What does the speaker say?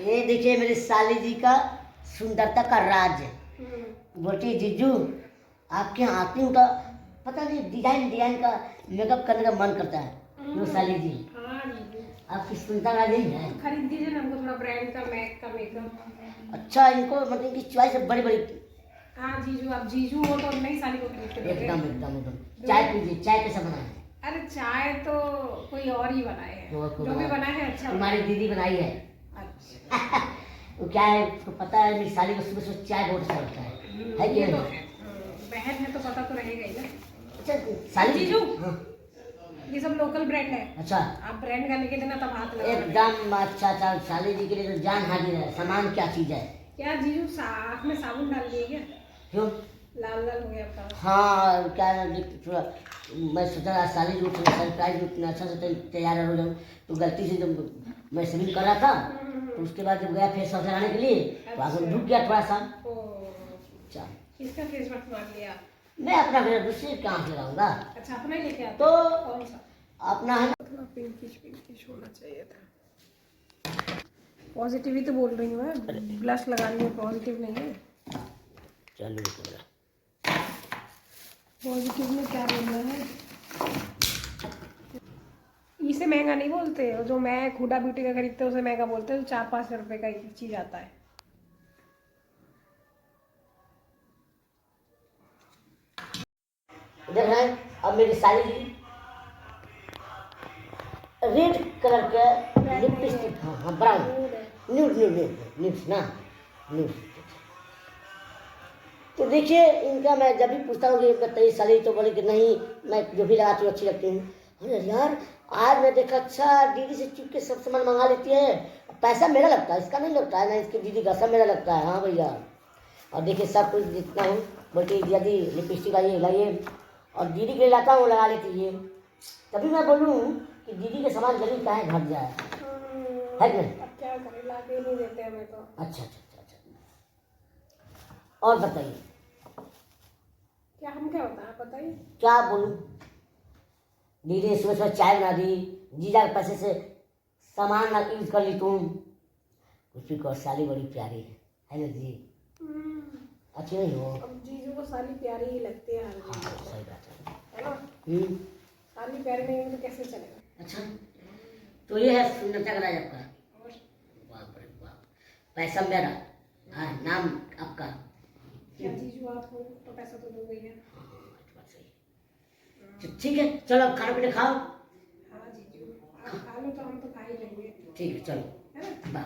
ये देखिए मेरी साली जी का सुंदरता का राज। बोलती जीजू आपके हाथों का पता नहीं डिजाइन डिजाइन का मेकअप करने का मन करता है। लो साली जी आपकी सुंदरता राज यही है। खरीद दीजिए ना हमको थोड़ा ब्रांड का मैक का मेकअप। अच्छा इनको मतलब इनकी चॉइस है बड़ी बड़ी। हाँ जीजू, आप जीजू हो तो नई साली को गिफ्ट दोगे। एकदम एकदम एकदम। चाय पीजिए, चाय कैसा बना है? अरे चाय तो कोई और ही बनाए है, जो भी बना है अच्छा। तुम्हारी दीदी बनाई है। अच्छा वो क्या है उसको पता है मेरी साली को सुबह सुबह चाय बहुत अच्छा लगता है ये कि तो नहीं? है। बहन है तो पता तो रहेगा ही ना। अच्छा साली जीजू हाँ। ये सब लोकल ब्रांड है। अच्छा आप ब्रांड का लेके देना तब हाथ लगा। एकदम अच्छा अच्छा। साली जी के लिए तो जान हाजिर है। सामान क्या चीज है? क्या जीजू आँख में साबुन डाल दिए क्या? क्यों? लाल लाल हो गया आपका। हाँ क्या है, थोड़ा मैं सोचा था साली जी उठना सरप्राइज उठना अच्छा से तैयार हो जाऊँ तो गलती से जब मैं स्विमिंग कर रहा था तो उसके बाद जब गया फेस वॉश लगाने के लिए तो आगे रुक गया थोड़ा सा। अच्छा किसका फेस वॉश मार लिया? मैं अपना फिर दूसरे कहाँ से लगाऊंगा। अच्छा अपना ही लेके आते तो कौन सा? अपना है थोड़ा पिंकिश पिंकिश होना चाहिए था। पॉजिटिव ही तो बोल रही हूँ मैं, ब्लश लगानी है, पॉजिटिव नहीं है। चलो पॉजिटिव में क्या बोलना है? इसे महंगा नहीं बोलते, जो मैं हुडा ब्यूटी का खरीदते हैं उसे महंगा बोलते हैं। 4-5 रुपए का एक चीज आता है। देख रहे हैं अब मेरी साली जी रेड कलर का लिपस्टिक। हाँ हाँ brown nude nude nude nude ना न्यूड। तो देखिए इनका मैं जब भी पूछता हूँ कि बताइए साली तो बोले कि नहीं मैं जो भी लगाती हूँ अच्छी लगती हूँ। अरे यार आज मैं देखा अच्छा दीदी से चुप के सब सामान मंगा लेती है। पैसा मेरा लगता है इसका नहीं लगता है ना इसकी दीदी का सब मेरा लगता है। हाँ भैया और देखिए सब कुछ जितना हूँ बोलती दीदी लिपस्टिक लाइए लाइए और दीदी के लिए लाता हूँ लगा लेती है। तभी मैं बोलूँ कि दीदी के सामान जल्दी काहे घट जाए है कि नहीं? अब क्या करें, ला के नहीं देते हमें तो। अच्छा अच्छा अच्छा अच्छा और बताइए क्या हम क्या होता है बताइए? क्या बोलूं? दीदी ने सुबह सुबह चाय बना दी, जीजा के पैसे से सामान ना यूज कर ली तुम। कुछ भी कहो साली बड़ी प्यारी है ना जी? अच्छी नहीं हो? अब जीजू को साली प्यारी ही लगती है। हाँ सही बात है ना? साली प्यारी नहीं होगी तो कैसे चलेगा? अच्छा तो ये है सुंदरता का राज आपका। बाप रे बाप। पैसा मेरा हाँ नाम आपका। क्या जीजू आप हो तो पैसा तो दोगे ही। ठीक है चलो अब खाना पीना खाओ। हाँ जीजू आप खा लो तो हम तो खा ही लेंगे। ठीक है चलो है ना? बाय।